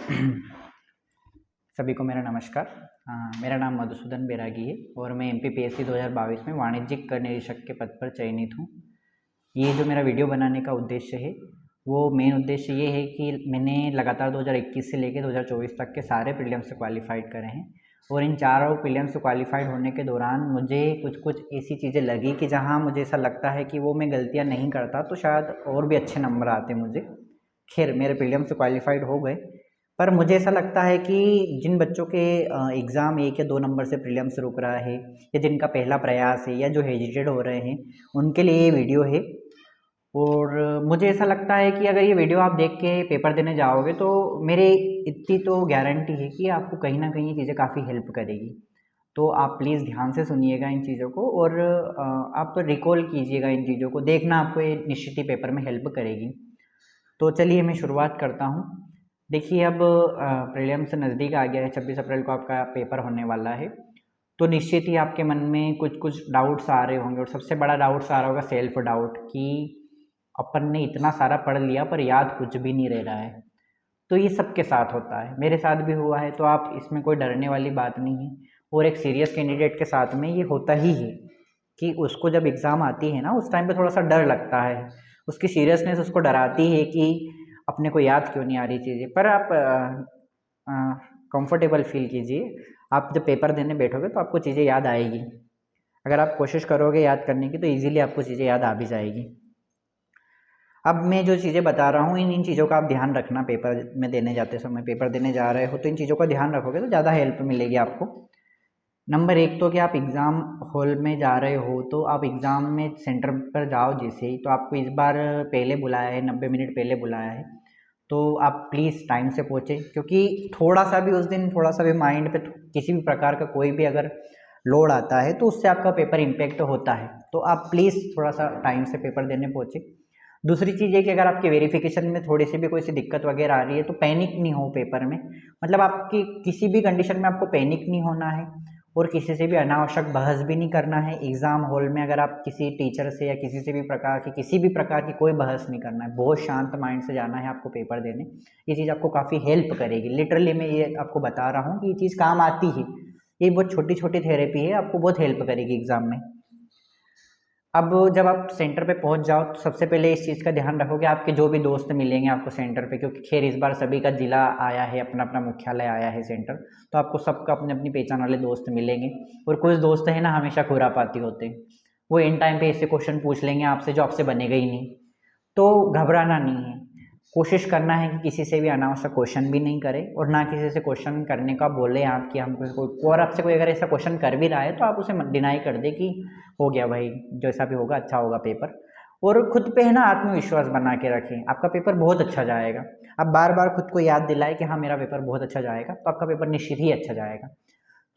सभी को मेरा नमस्कार। मेरा नाम मधुसूदन बैरागी है और मैं MPPSC 2022 में वाणिज्यिक कर निरीक्षक के पद पर चयनित हूँ। ये जो मेरा वीडियो बनाने का उद्देश्य है वो मेन उद्देश्य ये है कि मैंने लगातार 2021 से लेकर 2024 तक के सारे प्रीलिम्स से क्वालिफाइड करे हैं और इन चारों प्रीलिम्स से क्वालिफाइड होने के दौरान मुझे कुछ ऐसी चीज़ें लगी कि जहाँ मुझे ऐसा लगता है कि वो मैं गलतियाँ नहीं करता तो शायद और भी अच्छे नंबर आते मुझे। खैर मेरे प्रीलिम्स से क्वालिफाइड हो गए, पर मुझे ऐसा लगता है कि जिन बच्चों के एग्ज़ाम 1 या 2 नंबर से प्रीलिम्स रुक रहा है या जिनका पहला प्रयास है या जो हेजिटेट हो रहे हैं उनके लिए ये वीडियो है। और मुझे ऐसा लगता है कि अगर ये वीडियो आप देख के पेपर देने जाओगे तो मेरे इतनी तो गारंटी है कि आपको कहीं ना कहीं ये चीज़ें काफ़ी हेल्प करेगी। तो आप प्लीज़ ध्यान से सुनिएगा इन चीज़ों को और आप रिकॉल कीजिएगा इन चीज़ों को, देखना आपको ये निश्चित ही पेपर में हेल्प करेगी। तो चलिए मैं शुरुआत करता हूँ। देखिए अब प्रीलिम्स नज़दीक आ गया है, 26 अप्रैल को आपका पेपर होने वाला है। तो निश्चित ही आपके मन में कुछ डाउट्स आ रहे होंगे और सबसे बड़ा डाउट्स आ रहा होगा सेल्फ डाउट कि अपन ने इतना सारा पढ़ लिया पर याद कुछ भी नहीं रह रहा है। तो ये सबके साथ होता है, मेरे साथ भी हुआ है, तो आप इसमें कोई डरने वाली बात नहीं है। और एक सीरियस कैंडिडेट के साथ में ये होता ही है कि उसको जब एग्ज़ाम आती है ना उस टाइम पे थोड़ा सा डर लगता है, उसकी सीरियसनेस उसको डराती है कि अपने को याद क्यों नहीं आ रही चीज़ें। पर आप कंफर्टेबल फील कीजिए, आप जब पेपर देने बैठोगे तो आपको चीज़ें याद आएगी। अगर आप कोशिश करोगे याद करने की तो ईज़िली आपको चीज़ें याद आ भी जाएगी। अब मैं जो चीज़ें बता रहा हूँ इन चीज़ों का आप ध्यान रखना, पेपर में देने जाते समय, पेपर देने जा रहे हो तो इन चीज़ों का ध्यान रखोगे तो ज़्यादा हेल्प मिलेगी आपको। नंबर 1 तो कि आप एग्ज़ाम हॉल में जा रहे हो तो आप एग्ज़ाम में सेंटर पर जाओ जैसे ही, तो आपको इस बार पहले बुलाया है, 90 मिनट पहले बुलाया है, तो आप प्लीज़ टाइम से पहुँचे। क्योंकि थोड़ा सा भी उस दिन थोड़ा सा भी माइंड पे किसी भी प्रकार का कोई भी अगर लोड आता है तो उससे आपका पेपर इम्पैक्ट होता है। तो आप प्लीज़ थोड़ा सा टाइम से पेपर देने पहुँचे। दूसरी चीज़ है कि अगर आपके वेरिफिकेशन में थोड़ी सी भी कोई सी दिक्कत वगैरह आ रही है तो पैनिक नहीं हो पेपर में। मतलब आपकी किसी भी कंडीशन में आपको पैनिक नहीं होना है और किसी से भी अनावश्यक बहस भी नहीं करना है। एग्ज़ाम हॉल में अगर आप किसी टीचर से या किसी भी प्रकार की कोई बहस नहीं करना है, बहुत शांत माइंड से जाना है आपको पेपर देने। ये चीज़ आपको काफ़ी हेल्प करेगी। लिटरली मैं ये आपको बता रहा हूँ कि ये चीज़ काम आती है। ये बहुत छोटी छोटी थेरेपी है, आपको बहुत हेल्प करेगी एग्ज़ाम में। अब जब आप सेंटर पे पहुंच जाओ तो सबसे पहले इस चीज़ का ध्यान रखो कि आपके जो भी दोस्त मिलेंगे आपको सेंटर पे, क्योंकि खैर इस बार सभी का जिला आया है, अपना अपना मुख्यालय आया है सेंटर, तो आपको सबका अपने अपनी पहचान वाले दोस्त मिलेंगे। और कुछ दोस्त हैं ना हमेशा खुरापाती होते हैं, वो इन टाइम पे ऐसे क्वेश्चन पूछ लेंगे आपसे जो आपसे बनेगा ही नहीं। तो घबराना नहीं है, कोशिश करना है कि किसी से भी अनावश्यक क्वेश्चन भी नहीं करें और ना किसी से क्वेश्चन करने का बोले आप कि हमको कोई, और आपसे कोई अगर ऐसा क्वेश्चन कर भी रहा है तो आप उसे डिनाई कर दे कि हो गया भाई, जैसा भी होगा अच्छा होगा पेपर। और खुद पे है ना आत्मविश्वास बना के रखें, आपका पेपर बहुत अच्छा जाएगा। आप बार बार खुद को याद दिलाए कि हाँ मेरा पेपर बहुत अच्छा जाएगा, तो आपका पेपर निश्चित ही अच्छा जाएगा।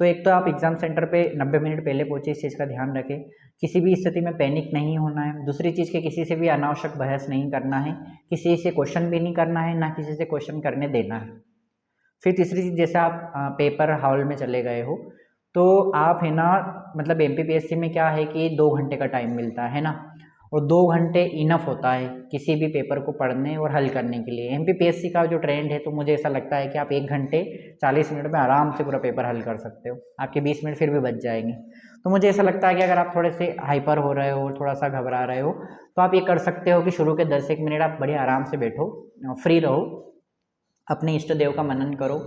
तो एक तो आप एग्ज़ाम सेंटर पे 90 मिनट पहले पहुँचे, इस चीज़ का ध्यान रखें। किसी भी स्थिति में पैनिक नहीं होना है। दूसरी चीज़ कि किसी से भी अनावश्यक बहस नहीं करना है, किसी से क्वेश्चन भी नहीं करना है, ना किसी से क्वेश्चन करने देना है। फिर तीसरी चीज़, जैसे आप पेपर हॉल में चले गए हो तो आप है ना, मतलब MPPSC में क्या है कि 2 घंटे का टाइम मिलता है ना, और 2 घंटे इनफ होता है किसी भी पेपर को पढ़ने और हल करने के लिए। MPPSC का जो ट्रेंड है तो मुझे ऐसा लगता है कि आप 1 घंटे 40 मिनट में आराम से पूरा पेपर हल कर सकते हो, आपके 20 मिनट फिर भी बच जाएंगे। तो मुझे ऐसा लगता है कि अगर आप थोड़े से हाइपर हो रहे हो, थोड़ा सा घबरा रहे हो, तो आप ये कर सकते हो कि शुरू के 10 एक मिनट आप बड़े आराम से बैठो, फ्री रहो, अपने इष्ट देव का मनन करो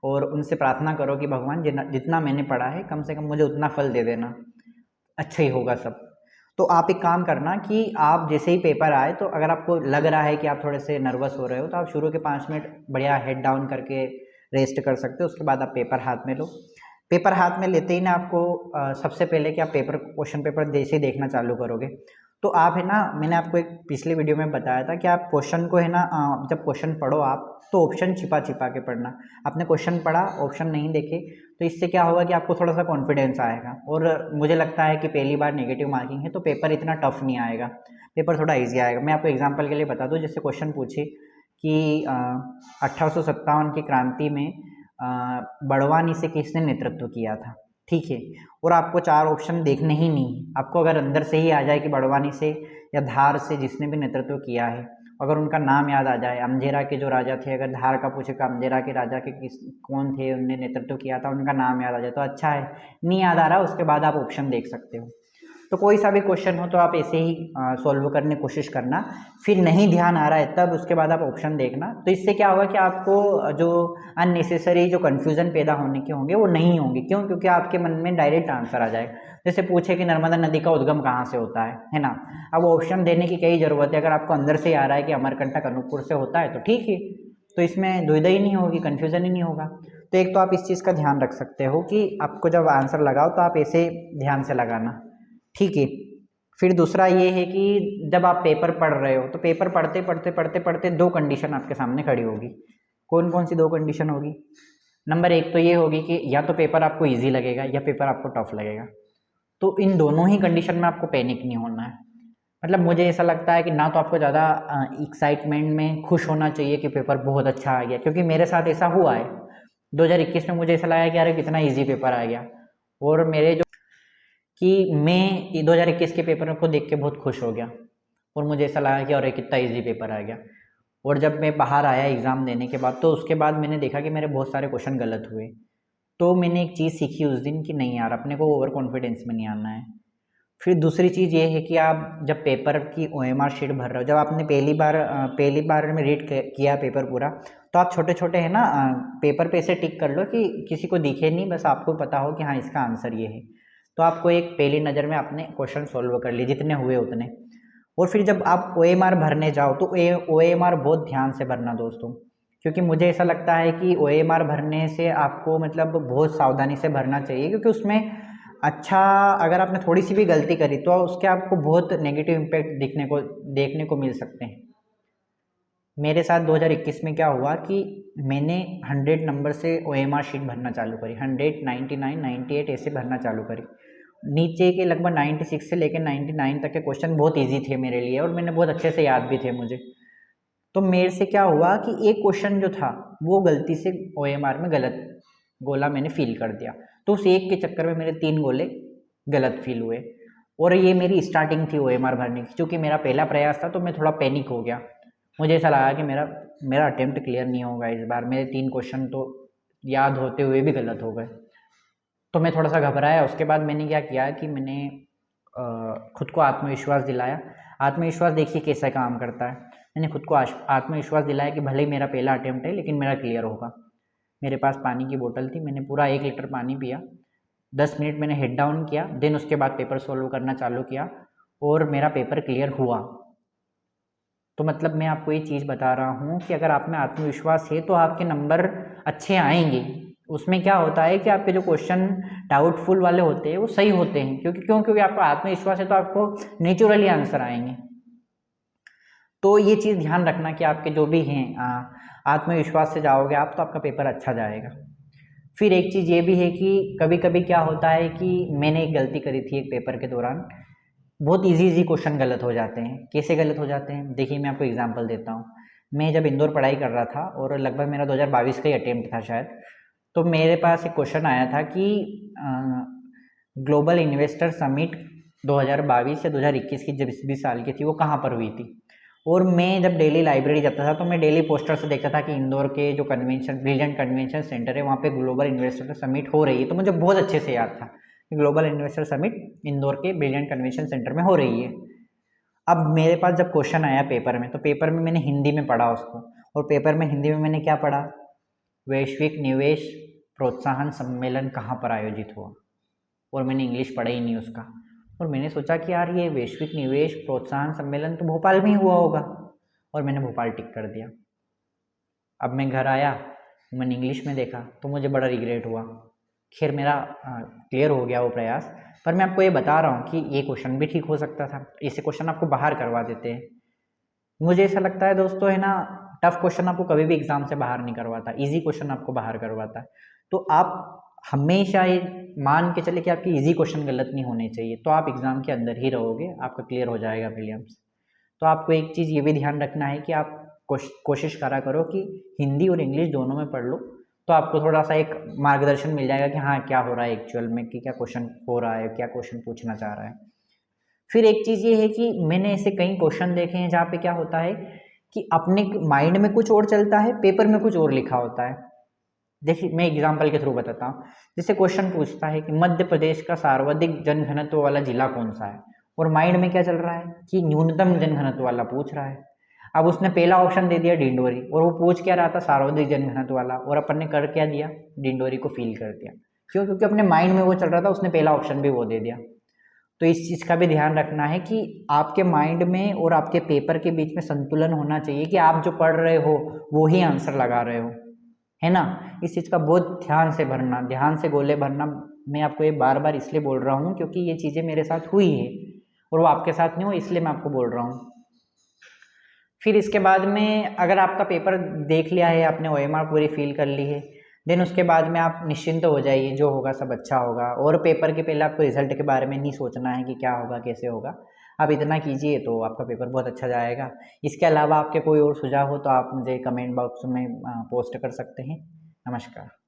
और उनसे प्रार्थना करो कि भगवान जितना मैंने पढ़ा है कम से कम मुझे उतना फल दे देना, अच्छा ही होगा सब। तो आप एक काम करना कि आप जैसे ही पेपर आए तो अगर आपको लग रहा है कि आप थोड़े से नर्वस हो रहे हो तो आप शुरू के 5 मिनट बढ़िया हेड डाउन करके रेस्ट कर सकते हो। उसके बाद आप पेपर हाथ में लो। पेपर हाथ में लेते ही ना आपको सबसे पहले कि आप क्वेश्चन पेपर जैसे ही देखना चालू करोगे तो आप है ना, मैंने आपको एक पिछले वीडियो में बताया था कि आप क्वेश्चन को है ना, जब क्वेश्चन पढ़ो आप तो ऑप्शन छिपा छिपा के पढ़ना। आपने क्वेश्चन पढ़ा, ऑप्शन नहीं देखे, तो इससे क्या होगा कि आपको थोड़ा सा कॉन्फिडेंस आएगा। और मुझे लगता है कि पहली बार नेगेटिव मार्किंग है तो पेपर इतना टफ नहीं आएगा, पेपर थोड़ा ईजी आएगा। मैं आपको एग्जाम्पल के लिए बता दूँ, जैसे क्वेश्चन पूछे कि 1857 की क्रांति में बड़वानी से किसने नेतृत्व किया था, ठीक है, और आपको 4 ऑप्शन देखने ही नहीं, आपको अगर अंदर से ही आ जाए कि बड़वानी से या धार से जिसने भी नेतृत्व किया है, अगर उनका नाम याद आ जाए, अमजेरा के जो राजा थे, अगर धार का पूछे कि अमजेरा के राजा के कौन थे, उनने नेतृत्व किया था, उनका नाम याद आ जाए तो अच्छा है। नहीं याद आ रहा, उसके बाद आप ऑप्शन देख सकते हो। तो कोई सा भी क्वेश्चन हो तो आप ऐसे ही सॉल्व करने की कोशिश करना। फिर नहीं ध्यान आ रहा है तब उसके बाद आप ऑप्शन देखना। तो इससे क्या होगा कि आपको जो अननेसेसरी जो कन्फ्यूज़न पैदा होने के होंगे वो नहीं होंगे। क्यों? क्योंकि आपके मन में डायरेक्ट आंसर आ जाएगा। जैसे पूछे कि नर्मदा नदी का उद्गम कहाँ से होता है ना। अब ऑप्शन देने की कई ज़रूरत है। अगर आपको अंदर से आ रहा है कि अमरकंटक अनूपपुर से होता है तो ठीक है, तो इसमें दुविधा ही नहीं होगी, कन्फ्यूज़न ही नहीं होगा। तो एक तो आप इस चीज़ का ध्यान रख सकते हो कि आपको जब आंसर लगाओ तो आप ऐसे ध्यान से लगाना, ठीक है। फिर दूसरा ये है कि जब आप पेपर पढ़ रहे हो तो पेपर पढ़ते पढ़ते पढ़ते पढ़ते दो कंडीशन आपके सामने खड़ी होगी। कौन कौन सी दो कंडीशन होगी? नंबर एक तो ये होगी कि या तो पेपर आपको इजी लगेगा या पेपर आपको टफ लगेगा। तो इन दोनों ही कंडीशन में आपको पैनिक नहीं होना है। मतलब मुझे ऐसा लगता है कि ना तो आपको ज़्यादा एक्साइटमेंट में खुश होना चाहिए कि पेपर बहुत अच्छा आ गया, क्योंकि मेरे साथ ऐसा हुआ है। 2021 में मुझे ऐसा लगा कि अरे कितना ईजी पेपर आ गया, और मेरे जो कि मैं 2021 के पेपर को देख के बहुत खुश हो गया और मुझे ऐसा लगा कि अरे कितना इजी पेपर आ गया। और जब मैं बाहर आया एग्ज़ाम देने के बाद तो उसके बाद मैंने देखा कि मेरे बहुत सारे क्वेश्चन गलत हुए। तो मैंने एक चीज़ सीखी उस दिन कि नहीं यार, अपने को ओवर कॉन्फिडेंस में नहीं आना है। फिर दूसरी चीज़ ये है कि आप जब पेपर की ओएमआर शीट भर रहे हो, जब आपने पहली बार में रीड किया पेपर पूरा, तो आप छोटे छोटे है ना पेपर पे ऐसे टिक कर लो कि किसी को दिखे नहीं, बस आपको पता हो कि हाँ इसका आंसर ये है। तो आपको एक पहली नज़र में आपने क्वेश्चन सॉल्व कर लिए जितने हुए उतने। और फिर जब आप ओएमआर भरने जाओ तो ओएमआर बहुत ध्यान से भरना दोस्तों, क्योंकि मुझे ऐसा लगता है कि ओएमआर भरने से आपको मतलब बहुत सावधानी से भरना चाहिए, क्योंकि उसमें अच्छा अगर आपने थोड़ी सी भी गलती करी तो उसके आपको बहुत नेगेटिव इम्पैक्ट देखने को मिल सकते हैं। मेरे साथ 2021 में क्या हुआ कि मैंने 100 नंबर से ओएमआर शीट भरना चालू करी, 100, 99, 98 ऐसे भरना चालू करी। नीचे के लगभग 96 से लेकर 99 तक के क्वेश्चन बहुत इजी थे मेरे लिए और मैंने बहुत अच्छे से याद भी थे मुझे। तो मेरे से क्या हुआ कि एक क्वेश्चन जो था वो गलती से ओएमआर में गलत गोला मैंने फिल कर दिया, तो उस एक के चक्कर में मेरे 3 गोले गलत फिल हुए। और ये मेरी स्टार्टिंग थी ओएमआर भरने की, क्योंकि मेरा पहला प्रयास था तो मैं थोड़ा पैनिक हो गया। मुझे ऐसा लगा कि मेरा अटेम्प्ट क्लियर नहीं होगा इस बार, मेरे 3 क्वेश्चन तो याद होते हुए भी गलत हो गए। तो मैं थोड़ा सा घबराया। उसके बाद मैंने क्या किया कि मैंने खुद को आत्मविश्वास दिलाया। आत्मविश्वास देखिए कैसा काम करता है। मैंने खुद को आत्मविश्वास दिलाया कि भले ही मेरा पहला अटेम्प्ट है लेकिन मेरा क्लियर होगा। मेरे पास पानी की बोतल थी, मैंने पूरा 1 लीटर पानी पिया, 10 मिनट मैंने हेड डाउन किया, देन उसके बाद पेपर सॉल्व करना चालू किया और मेरा पेपर क्लियर हुआ। तो मतलब मैं आपको ये चीज़ बता रहा हूँ कि अगर आप में आत्मविश्वास है तो आपके नंबर अच्छे आएंगे। उसमें क्या होता है कि आपके जो क्वेश्चन डाउटफुल वाले होते हैं वो सही होते हैं, क्योंकि आपको आत्मविश्वास है तो आपको नेचुरली आंसर आएंगे। तो ये चीज़ ध्यान रखना कि आपके जो भी हैं आत्मविश्वास से जाओगे आप तो आपका पेपर अच्छा जाएगा। फिर एक चीज़ ये भी है कि कभी कभी क्या होता है कि मैंने एक गलती करी थी एक पेपर के दौरान, बहुत इजी क्वेश्चन गलत हो जाते हैं। कैसे गलत हो जाते हैं देखिए, मैं आपको एग्जांपल देता हूँ। मैं जब इंदौर पढ़ाई कर रहा था और लगभग मेरा 2022 का ही अटेम्प्ट था शायद, तो मेरे पास एक क्वेश्चन आया था कि ग्लोबल इन्वेस्टर समिट 2022 या 2021 की जब 20 साल की थी वो कहाँ पर हुई थी। और मैं जब डेली लाइब्रेरी जाता था तो मैं डेली पोस्टर से देखता था कि इंदौर के जो ब्रिलियंट कन्वेंशन सेंटर है वहाँ पे ग्लोबल इन्वेस्टर समिट हो रही है। तो मुझे बहुत अच्छे से याद था कि ग्लोबल इन्वेस्टर समिट इंदौर के ब्रिलियंट कन्वेंशन सेंटर में हो रही है। अब मेरे पास जब क्वेश्चन आया पेपर में, तो पेपर में मैंने हिंदी में पढ़ा उसको, और पेपर में हिंदी में मैंने क्या पढ़ा, वैश्विक निवेश प्रोत्साहन सम्मेलन कहाँ पर आयोजित हुआ, और मैंने इंग्लिश पढ़ा ही नहीं उसका। और मैंने सोचा कि यार ये वैश्विक निवेश प्रोत्साहन सम्मेलन तो भोपाल में ही हुआ होगा, और मैंने भोपाल टिक कर दिया। अब मैं घर आया, मैंने इंग्लिश में देखा तो मुझे बड़ा रिग्रेट हुआ। खैर मेरा क्लियर हो गया वो प्रयास, पर मैं आपको ये बता रहा हूँ कि ये क्वेश्चन भी ठीक हो सकता था। ऐसे क्वेश्चन आपको बाहर करवा देते हैं। मुझे ऐसा लगता है दोस्तों है ना, टफ क्वेश्चन आपको कभी भी एग्जाम से बाहर नहीं करवाता, इजी क्वेश्चन आपको बाहर करवाता है। तो आप हमेशा ये मान के चले कि आपके इजी क्वेश्चन गलत नहीं होने चाहिए, तो आप एग्जाम के अंदर ही रहोगे, आपका क्लियर हो जाएगा प्रीलिम्स। तो आपको एक चीज़ ये भी ध्यान रखना है कि आप कोशिश करा करो कि हिंदी और इंग्लिश दोनों में पढ़ लो, तो आपको थोड़ा सा एक मार्गदर्शन मिल जाएगा कि हाँ क्या हो रहा है एक्चुअल में, कि क्या क्वेश्चन हो रहा है, क्या क्वेश्चन पूछना चाह रहा है। फिर एक चीज़ ये है कि मैंने ऐसे कई क्वेश्चन देखे हैं जहाँ पे क्या होता है कि अपने माइंड में कुछ और चलता है, पेपर में कुछ और लिखा होता है। देखिए मैं एग्जाम्पल के थ्रू बताता हूँ। जैसे क्वेश्चन पूछता है कि मध्य प्रदेश का सर्वाधिक जनघनत्व वाला जिला कौन सा है, और माइंड में क्या चल रहा है कि न्यूनतम जनघनत्व वाला पूछ रहा है। अब उसने पहला ऑप्शन दे दिया डिंडोरी, और वो पूछ क्या रहा था सर्वाधिक जनघनत्व वाला, और अपन ने कर क्या दिया, डिंडोरी को फिल कर दिया। क्यों? क्योंकि अपने माइंड में वो चल रहा था, उसने पहला ऑप्शन भी वो दे दिया। तो इस चीज़ का भी ध्यान रखना है कि आपके माइंड में और आपके पेपर के बीच में संतुलन होना चाहिए कि आप जो पढ़ रहे हो वो ही आंसर लगा रहे हो, है ना। इस चीज़ का बहुत ध्यान से भरना, ध्यान से गोले भरना। मैं आपको ये बार बार इसलिए बोल रहा हूँ क्योंकि ये चीज़ें मेरे साथ हुई है और वो आपके साथ नहीं हो, इसलिए मैं आपको बोल रहा हूँ। फिर इसके बाद में अगर आपका पेपर देख लिया है, आपने OMR पूरी फिल कर ली है, देन उसके बाद में आप निश्चिंत हो जाइए, जो होगा सब अच्छा होगा। और पेपर के पहले आपको रिजल्ट के बारे में नहीं सोचना है कि क्या होगा कैसे होगा, आप इतना कीजिए तो आपका पेपर बहुत अच्छा जाएगा। इसके अलावा आपके कोई और सुझाव हो तो आप मुझे कमेंट बॉक्स में पोस्ट कर सकते हैं। नमस्कार।